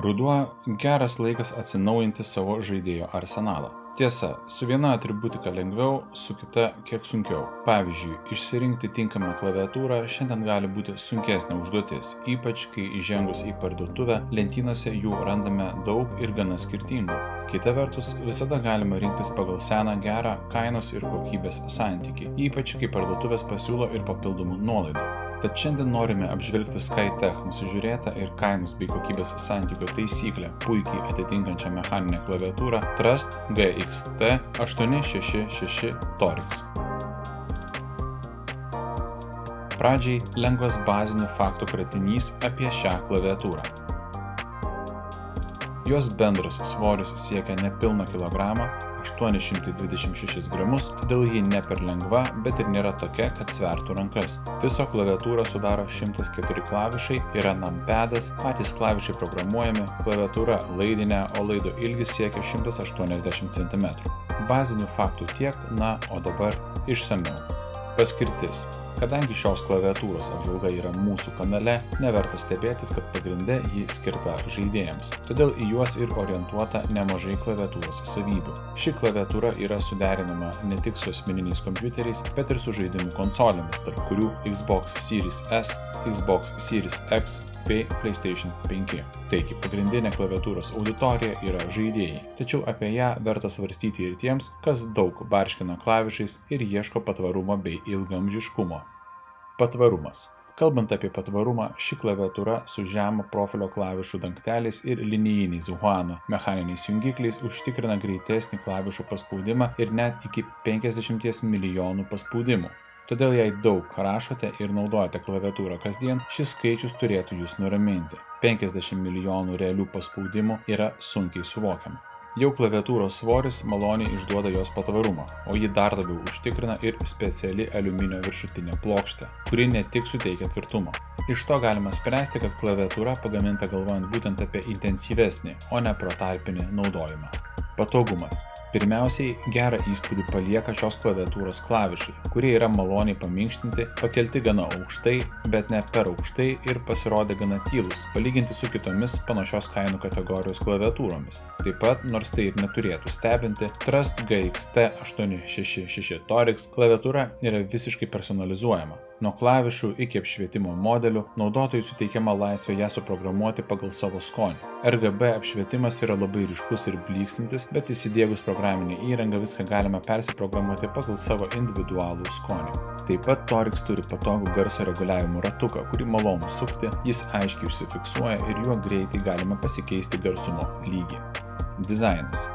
Ruduo – geras laikas atsinaujinti savo žaidėjo arsenalą. Tiesa, su viena atributika lengviau, su kita kiek sunkiau. Pavyzdžiui, išsirinkti tinkamą klaviatūrą šiandien gali būti sunkesnė užduotis, ypač kai įžengus į parduotuvę lentynose jų randame daug ir gana skirtingų. Kita vertus, visada galima rinktis pagal seną gerą kainos ir kokybės santykį, ypač kai parduotuvės pasiūlo ir papildomų nuolaidų. Tad šiandien norime apžvelgti SkyTech nusižiūrėtą ir kainos bei kokybės santykio taisyklę puikiai atitinkančią mechaninę klaviatūrą Trust GXT866 Torix. Pradžiai lengvas bazinių faktų kratinys apie šią klaviatūrą. Jos bendras svoris siekia nepilną kilogramą, 826 gramus, todėl ji ne per lengva, bet ir nėra tokia, kad svertų rankas. Viso klaviatūrą sudaro 104 klavišai, yra numpadas, patys klavišai programuojami, klaviatūra laidinė, o laido ilgis siekia 180 cm. Bazinių faktų tiek, o dabar išsamiau. Paskirtis. Kadangi šios klaviatūros apžvalga yra mūsų kanale, neverta stebėtis, kad pagrinde ji skirta žaidėjams. Todėl į juos ir orientuota nemažai klaviatūros savybių. Ši klaviatūra yra suderinama ne tik su asmeniniais kompiuteriais, bet ir su žaidimų konsolėmis, tarp kurių Xbox Series S, Xbox Series X bei PlayStation 5. Taigi, pagrindinė klaviatūros auditorija yra žaidėjai, tačiau apie ją verta svarstyti ir tiems, kas daug barškina klavišais ir ieško patvarumo bei ilgaamžiškumo. Patvarumas. Kalbant apie patvarumą, ši klaviatūra su žemo profilio klavišų dangteliais ir linijiniais Huano mechaniniais jungikliais užtikrina greitesnį klavišų paspaudimą ir net iki 50 milijonų paspaudimų. Todėl jei daug rašote ir naudojate klaviatūrą kasdien, šis skaičius turėtų jūs nuraminti. 50 milijonų realių paspaudimų yra sunkiai suvokiama. Jau klaviatūros svoris maloniai išduoda jos patvarumą, o jį dar labiau užtikrina ir speciali aliuminio viršutinė plokštė, kuri ne tik suteikia tvirtumo. Iš to galima spręsti, kad klaviatūra pagaminta galvojant būtent apie intensyvesnį, o ne protarpinį naudojimą. Patogumas. Pirmiausiai, gerą įspūdį palieka šios klaviatūros klavišai, kurie yra maloniai paminkštinti, pakelti gana aukštai, bet ne per aukštai ir pasirodė gana tylus, palyginti su kitomis panašios kainų kategorijos klaviatūromis. Taip pat, nors tai ir neturėtų stebinti, Trust GXT866 Torix klaviatūra yra visiškai personalizuojama. Nuo klavišų iki apšvietimo modelių naudotojui suteikiama laisvė ją suprogramuoti pagal savo skonį. RGB apšvietimas yra labai ryškus ir blykstintis, bet įsidiegus programinę įrangą viską galima persiprogramuoti pagal savo individualų skonį. Taip pat Torix turi patogų garso reguliavimo ratuką, kurį malonu sukti, jis aiškiai užsifiksuoja ir juo greitai galima pasikeisti garsumo lygį. Dizainas.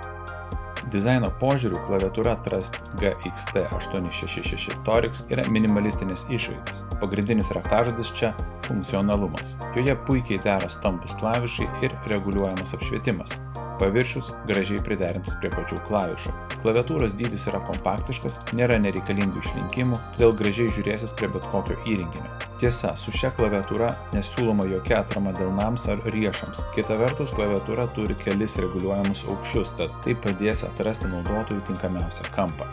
Dizaino požiūriu klaviatūra Trust GXT866 Torix yra minimalistinės išvaizdos. Pagrindinis raktažodis čia – funkcionalumas. Joje puikiai dera stambūs klavišai ir reguliuojamas apšvietimas. Paviršius gražiai priderintas prie pačių klavišų. Klaviatūros dydis yra kompaktiškas, nėra nereikalingų išlinkimų, todėl gražiai žiūrėsis prie bet kokio įrenginio. Tiesa, su šia klaviatūra nesiūloma jokia atrama delnams ar riešams. Kita vertus, klaviatūra turi kelis reguliuojamus aukščius, tad tai padės atrasti naudotojų tinkamiausią kampą.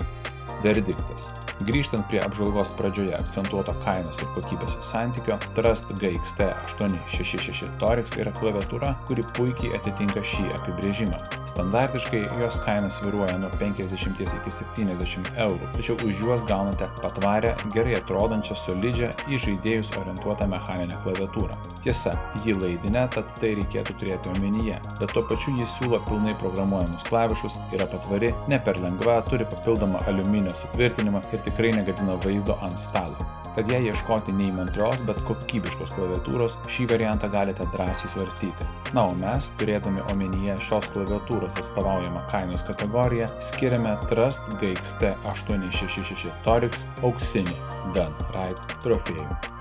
Verdiktas. Grįžtant prie apžvalgos pradžioje akcentuoto kainos ir kokybės santykio, Trust GXT866 Torix yra klaviatūra, kuri puikiai atitinka šį apibrėžimą. Standartiškai jos kaina svyruoja nuo 50 iki 70 eurų, tačiau už juos gaunate patvarę, gerai atrodančią, solidžią, į žaidėjus orientuotą mechaninę klaviatūrą. Tiesa, ji laidinė, tad tai reikėtų turėti omenyje, bet tuo pačiu ji siūlo pilnai programuojamus klavišus, yra patvari, ne per lengva, turi papildomą aliuminio sutvirtinimą ir tikrai negadina vaizdo ant stalo. Tad jei ieškoti neįmantrios, bet kokybiškos klaviatūros, šį variantą galite drąsiai svarstyti. O mes, turėdami omenyje šios klaviatūros atstovaujamą kainos kategoriją, skiriame Trust GXT866 Torix auksinį Done Right trofėjų.